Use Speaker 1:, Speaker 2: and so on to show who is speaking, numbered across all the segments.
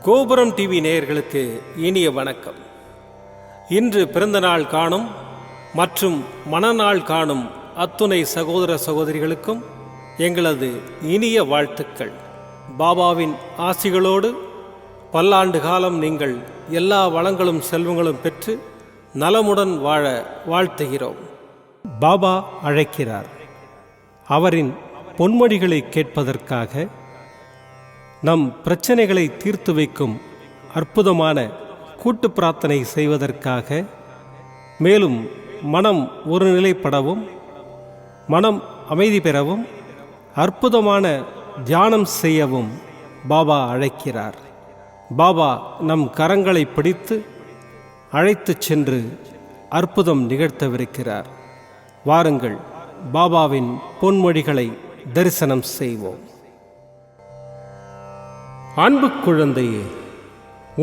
Speaker 1: கோபுரம் டிவி நேயர்களுக்கு இனிய வணக்கம். இன்று பிறந்தநாள் காணும் மற்றும் மணநாள் காணும் அத்துணை சகோதர சகோதரிகளுக்கும் எங்களது இனிய வாழ்த்துக்கள். பாபாவின் ஆசிகளோடு பல்லாண்டு காலம் நீங்கள் எல்லா வளங்களும் செல்வங்களும் பெற்று நலமுடன் வாழ வாழ்த்துகிறோம். பாபா அழைக்கிறார். அவரின் பொன்மொழிகளை கேட்பதற்காக, நம் பிரச்சனைகளை தீர்த்து வைக்கும் அற்புதமான கூட்டு பிரார்த்தனை செய்வதற்காக, மேலும் மனம் ஒருநிலைப்படவும் மனம் அமைதி பெறவும் அற்புதமான தியானம் செய்யவும் பாபா அழைக்கிறார். பாபா நம் கரங்களை பிடித்து அழைத்துச் சென்று அற்புதம் நிகழ்த்தவிருக்கிறார். வாருங்கள், பாபாவின் பொன்மொழிகளை தரிசனம் செய்வோம். அன்பு குழந்தையே,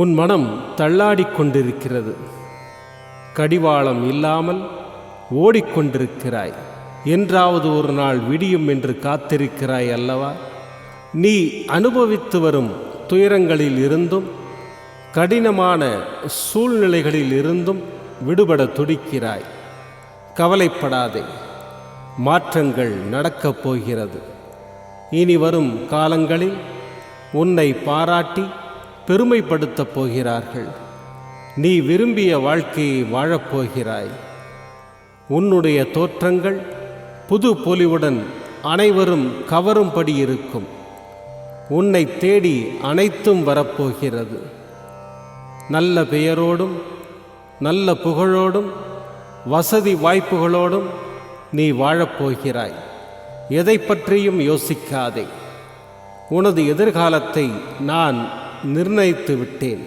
Speaker 1: உன் மனம் தள்ளாடிக் கொண்டிருக்கிறது. கடிவாளம் இல்லாமல் ஓடிக்கொண்டிருக்கிறாய். என்றாவது ஒரு நாள் விடியும் என்று காத்திருக்கிறாய் அல்லவா? நீ அனுபவித்து வரும் துயரங்களில் இருந்தும் கடினமான சூழ்நிலைகளில் இருந்தும் விடுபட துடிக்கிறாய். கவலைப்படாதே, மாற்றங்கள் நடக்கப் போகிறது. இனி வரும் காலங்களில் உன்னை பாராட்டி பெருமைப்படுத்தப் போகிறார்கள். நீ விரும்பிய வாழ்க்கையை வாழப்போகிறாய். உன்னுடைய தோற்றங்கள் புது பொலிவுடன் அனைவரும் கவரும்படி இருக்கும். உன்னை தேடி அனைத்தும் வரப்போகிறது. நல்ல பெயரோடும் நல்ல புகழோடும் வசதி வாய்ப்புகளோடும் நீ வாழப்போகிறாய். எதை பற்றியும் யோசிக்காதே. உனது எதிர்காலத்தை நான் நிர்ணயித்து விட்டேன்.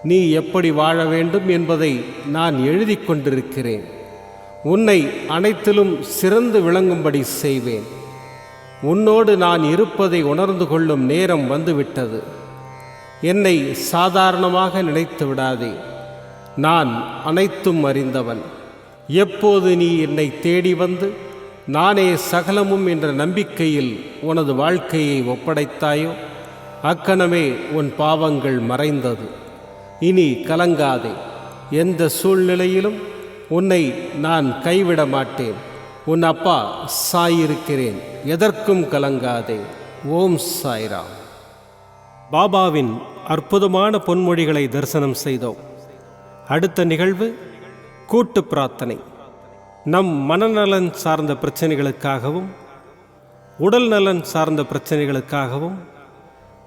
Speaker 1: நீ எப்படி வாழ வேண்டும் என்பதை நான் எழுதி கொண்டிருக்கிறேன். உன்னை அனைத்திலும் சிறந்து விளங்கும்படி செய்வேன். உன்னோடு நான் இருப்பதை உணர்ந்து கொள்ளும் நேரம் வந்துவிட்டது. என்னை சாதாரணமாக நினைத்து விடாதே. நான் அனைத்தும் அறிந்தவன். எப்போது நீ என்னை தேடி வந்து நானே சகலமும் என்ற நம்பிக்கையில் உனது வாழ்க்கையை ஒப்படைத்தாயோ, அக்கணமே உன் பாவங்கள் மறைந்தது. இனி கலங்காதே. எந்த சூழ்நிலையிலும் உன்னை நான் கைவிட மாட்டேன். உன் அப்பா சாயிருக்கிறேன். எதற்கும் கலங்காதே. ஓம் சாய்ராம். பாபாவின் அற்புதமான பொன்மொழிகளை தரிசனம் செய்தோம். அடுத்த நிகழ்வு கூட்டு பிரார்த்தனை. நம் மனநலன் சார்ந்த பிரச்சனைகளுக்காகவும் உடல் நலன் சார்ந்த பிரச்சனைகளுக்காகவும்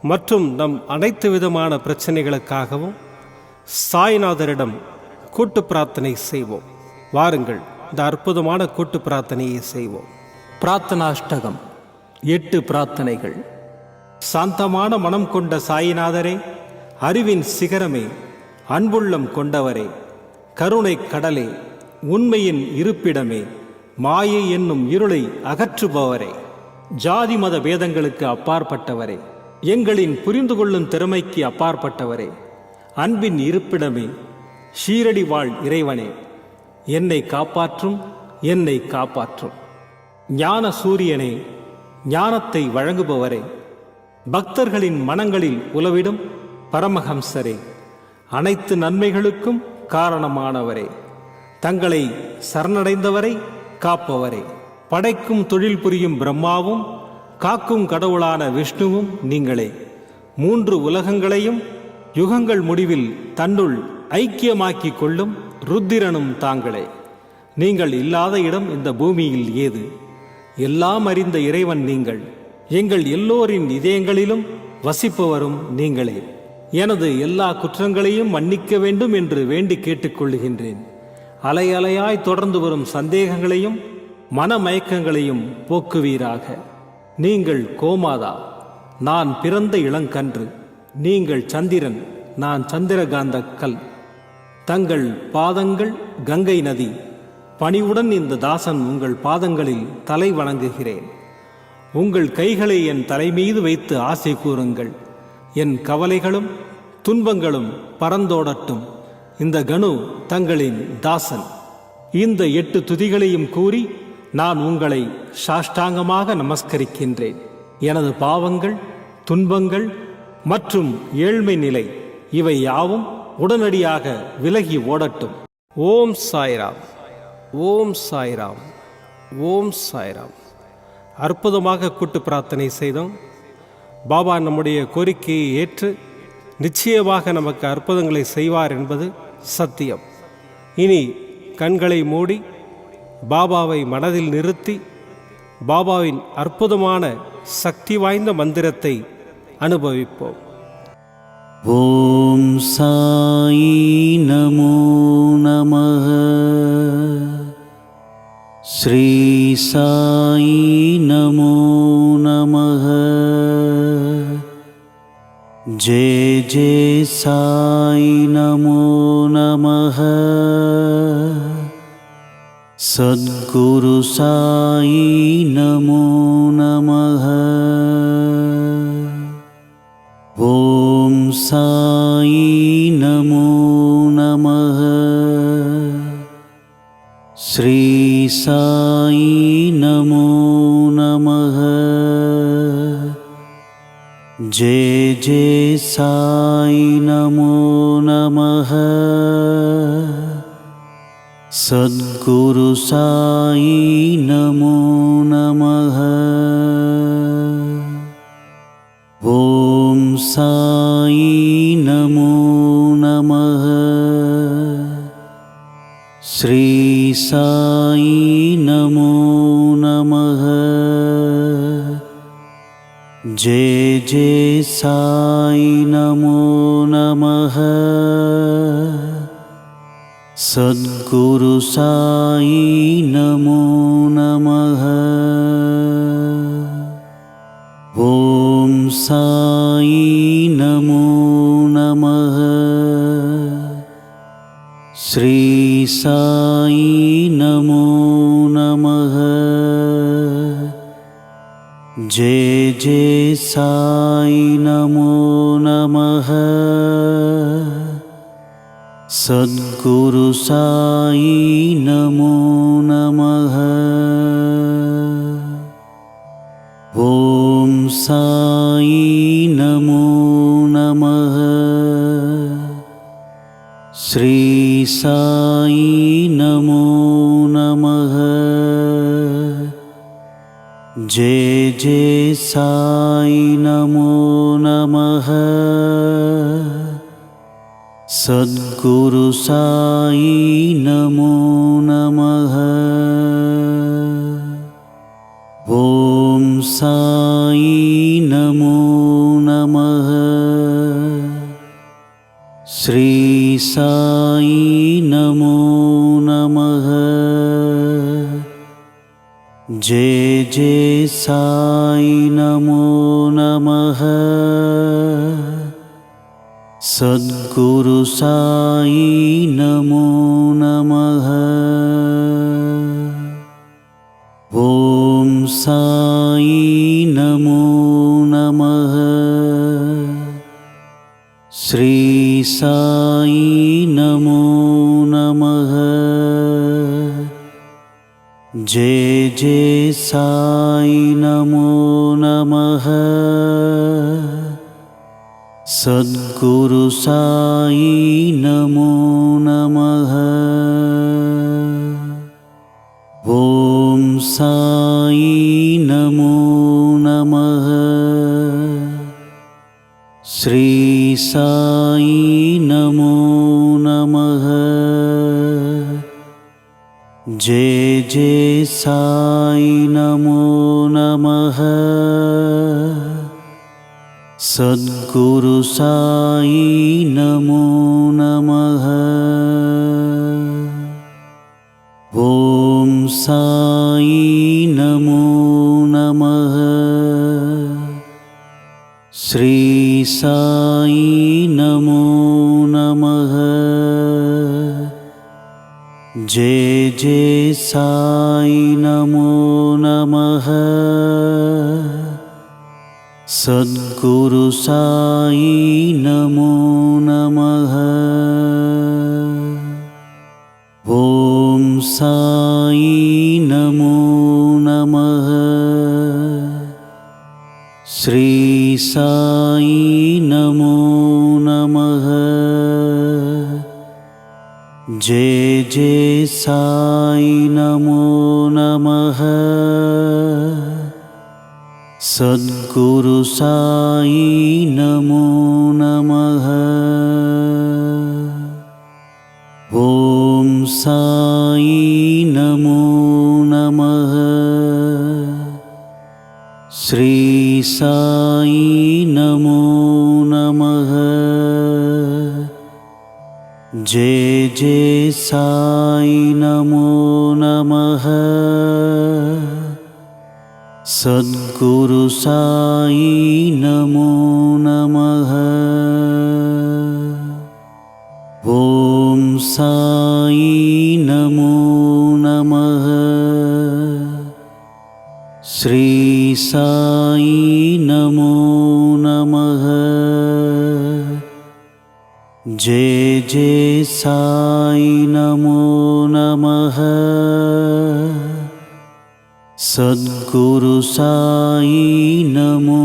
Speaker 1: மற்றும் நம் அனைத்து விதமான பிரச்சனைகளுக்காகவும் சாய்நாதரிடம் கூட்டு பிரார்த்தனை செய்வோம். வாருங்கள், இந்த அற்புதமான கூட்டு பிரார்த்தனையை செய்வோம். பிரார்த்தனாஷ்டகம். 8 பிரார்த்தனைகள். சாந்தமான மனம் கொண்ட சாயிநாதரே, அறிவின் சிகரமே, அன்புள்ளம் கொண்டவரே, கருணை கடலே, உண்மையின் இருப்பிடமே, மாயை என்னும் இருளை அகற்றுபவரே, ஜாதி மத பேதங்களுக்கு அப்பாற்பட்டவரே, எங்களின் புரிந்து கொள்ளும் திறமைக்கு அப்பாற்பட்டவரே, அன்பின் இருப்பிடமே, ஷீரடி வாழ் இறைவனே, என்னை காப்பாற்றும், என்னை காப்பாற்றும். ஞான சூரியனே, ஞானத்தை வழங்குபவரே, பக்தர்களின் மனங்களில் உலவிடும் பரமஹம்சரே, அனைத்து நன்மைகளுக்கும் காரணமானவரே, தங்களை சரணடைந்தவரை காப்பவரே, படைக்கும் தொழில் புரியும் பிரம்மாவும் காக்கும் கடவுளான விஷ்ணுவும் நீங்களே. 3 உலகங்களையும் யுகங்கள் முடிவில் தன்னுள் ஐக்கியமாக்கிக் கொள்ளும் ருத்திரனும் தாங்களே. நீங்கள் இல்லாத இடம் இந்த பூமியில் ஏது? எல்லாம் அறிந்த இறைவன் நீங்கள். எங்கள் எல்லோரின் இதயங்களிலும் வசிப்பவரும் நீங்களே. எனது எல்லா குற்றங்களையும் மன்னிக்க வேண்டும் என்று வேண்டி கேட்டுக்கொள்ளுகின்றேன். அலை அலையாய் தொடர்ந்து வரும் சந்தேகங்களையும் மனமயக்கங்களையும் போக்குவீராக. நீங்கள் கோமாதா, நான் பிறந்த இளங்கன்று. நீங்கள் சந்திரன், நான் சந்திரகாந்த கல். தங்கள் பாதங்கள் கங்கை நதி. பணிவுடன் இந்த தாசன் உங்கள் பாதங்களில் தலை வணங்குகிறேன். உங்கள் கைகளை என் தலைமீது வைத்து ஆசை கூறுங்கள். என் கவலைகளும் துன்பங்களும் பறந்தோடட்டும். இந்த கணு தங்களின் தாசன். இந்த 8 துதிகளையும் கூறி நான் உங்களை சாஷ்டாங்கமாக நமஸ்கரிக்கின்றேன். எனது பாவங்கள், துன்பங்கள், மற்றும் ஏழ்மை நிலை இவை யாவும் உடனடியாக விலகி ஓடட்டும். ஓம் சாய்ராம், ஓம் சாய்ராம், ஓம் சாய்ராம். அற்புதமாக கூட்டு பிரார்த்தனை செய்தோம். பாபா நம்முடைய கோரிக்கையை ஏற்று நிச்சயமாக நமக்கு அற்புதங்களை செய்வார் என்பது சத்தியம். இனி கண்களை மூடி பாபாவை மனதில் நிறுத்தி பாபாவின் அற்புதமான சக்தி வாய்ந்த மந்திரத்தை அனுபவிப்போம்.
Speaker 2: ஓம் சாயி நமோ நமः. ஸ்ரீ சாயி நமோ நமः. ஜெய ஜெய சாயி நமோ நமः. சத்குரு சாயி நமோ நமः. ஓம் சாயி நமோ நமः. ஸ்ரீ சாயி நமோ நமः. ஜெய ஜெய சாயி நமோ நமः. சத்குரு சாயி நமோ நமः. ஓம் சாயி நமோ நமः. ஸ்ரீ சாயி நமோ நமः. ஜெய ஜெய சாயி நமோ நமः. சத்குரு சாயி நமோ நமः. ஓம் சாயி நமோ நமः. ஸ்ரீ சாயி நமோ நமः. ஜெய ஜெய சாயி நமோ நமः. சத்குரு சாயி நமோ நமः. ஓம் சாயி நமோ நமः. ஸ்ரீ சாயி நமோ நமः. ஜெய ஜெய சாயி நமோ நமः. சத்குரு சாயி நமோ நமः. ஓம் சாயி நமோ நமः. ஸ்ரீ சாயி நமோ நமः. ஜெய ஜெய சாயி நமோ நமः. சத்குரு சாயி நமோ நமः. ஓம் சாயி நமோ நமः. ஸ்ரீ சாயி நமோ நமः. ஜெய ஜெய சாயி நமோ நமः. சத்குரு சாயி நமோ நமः. ஓம் சாயி நமோ நமः. ஸ்ரீ சாயி நமோ நமः. ஜெய ஜெய சாயி நமோ நமः. சத்குரு சாயி நமோ நமः. ஓம் சாயி நமோ நமः. ஸ்ரீ சாயி நமோ நமः. ஜெய ஜெய சாயி நமோ நமः. சத்குரு சாயி நமோ நமः. ஓம் சாயி நமோ நமः. ஸ்ரீ சாயி जय जय साई नमो नमः। सद्गुरु साई नमो नमः। ओम साई नमो नमः। श्री साई नमो नमः। जय जय साई नमो नमः। सद्गुरु साई नमो नमः। ओम साई नमो नमः। श्री साई नमो नमः। जय जय साई नमो नमः। सद्गुरु साई नमो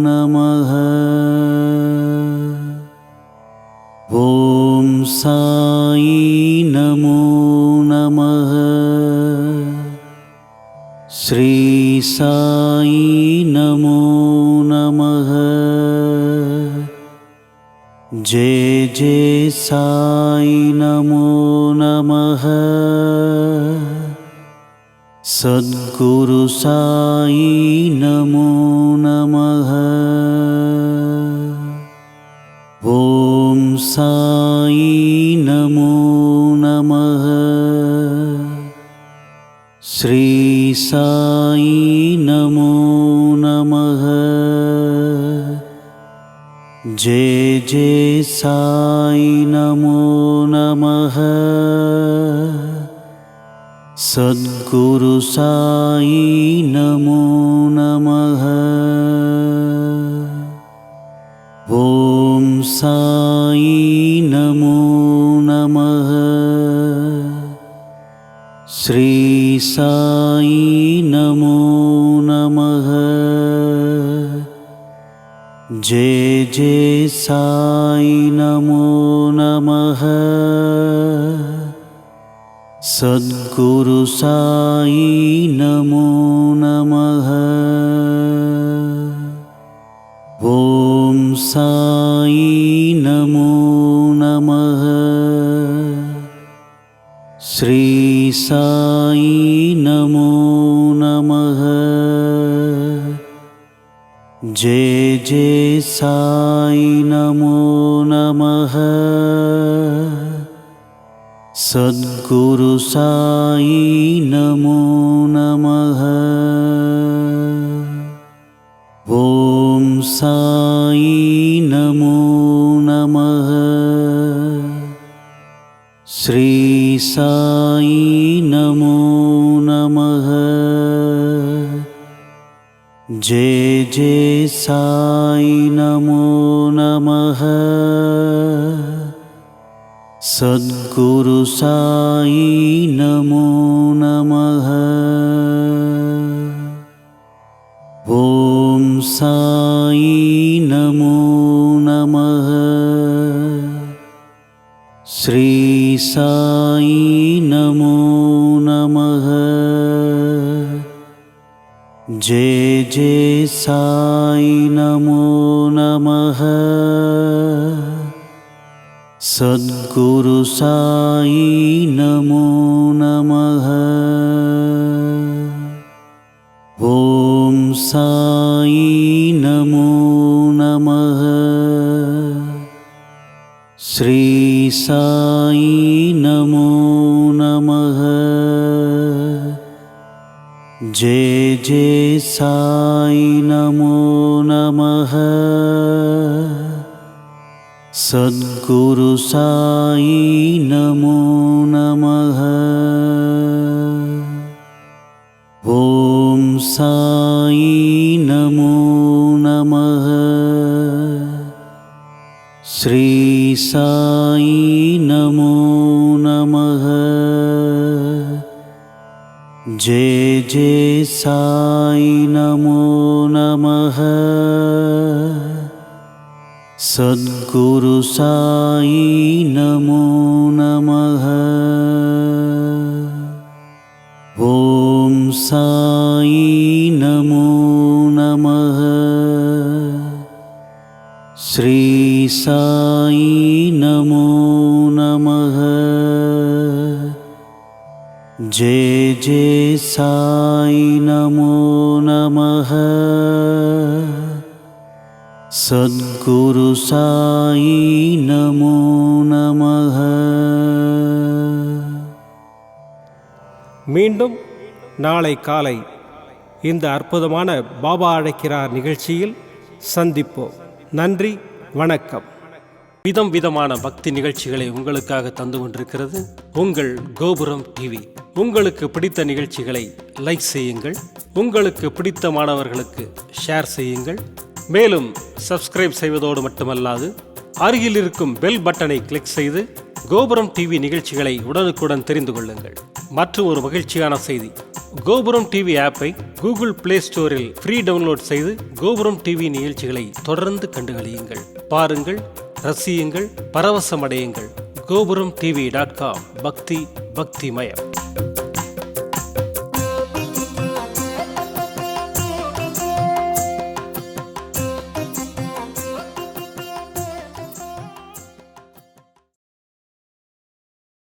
Speaker 2: नमः। ओम साई नमो नमः। श्री साई नमो नमः। जय जय साई नमो नमः। सद्गुरु साई नमो नमः। ओम साई नमो नमः। श्री साई नमो नमः। जय जय साई नमो नमः। सद्गुरु साई नमो नमः। ओम साई नमो नमः। श्री साई नमो नमः। जय जय साई नमो नमः। सद्गुरु साई नमो नमः। ओम साई नमो नमः। श्री साई नमो नमः। जय जय साई नमो नमः। सद्गुरु साई नमो नमः। ओम साई नमो नमः। श्री साई नमो नमः। जय जय साई नमो नमः। सद्गुरु साई नमो नमः। ओम साई नमो नमः। श्री साई नमो नमः। जय जय साई नमो नमः। सद्गुरु साई नमो नमः। ओम साई नमो नमः। श्री साई नमो नमः। जय जय साई नमो नमः। सद्गुरु साई नमो नमः। ओम साई नमो नमः। श्री साई नमो नमः। जय जय साई नमो नमः। सद्गुरु साई नमो नमः। சாயி நமோ நமः. ஸ்ரீ சாயி நமோ நமः. ஜெய ஜெய சாயி நமோ நமः. சத்குரு சாயி நமோ நமः.
Speaker 1: மீண்டும் நாளை காலை இந்த அற்புதமான பாபா அழைக்கிறார் நிகழ்ச்சியில் சந்திப்போம். நன்றி, வணக்கம். விதம் விதமான பக்தி நிகழ்ச்சிகளை உங்களுக்காக தந்து கொண்டிருக்கிறது உங்கள் கோபுரம் டிவி. உங்களுக்கு பிடித்த நிகழ்ச்சிகளை லைக் செய்யுங்கள், உங்களுக்கு பிடித்த மாணவர்களுக்கு ஷேர் செய்யுங்கள். மேலும் சப்ஸ்கிரைப் செய்வதோடு மட்டுமல்லாது அருகில் இருக்கும் பெல் பட்டனை கிளிக் செய்து கோபுரம் டிவி நிகழ்ச்சிகளை உடனுக்குடன் தெரிந்து கொள்ளுங்கள். மற்றும் ஒரு மகிழ்ச்சியான செய்தி, கோபுரம் டிவி ஆப்பை கூகுள் பிளே ஸ்டோரில் ஃப்ரீ டவுன்லோட் செய்து கோபுரம் டிவி நிகழ்ச்சிகளை தொடர்ந்து கண்டுகளியுங்கள். பாருங்கள், ரசியுங்கள், பரவசமடையுங்கள். gopuramtv.com. பக்தி பக்திமயம்.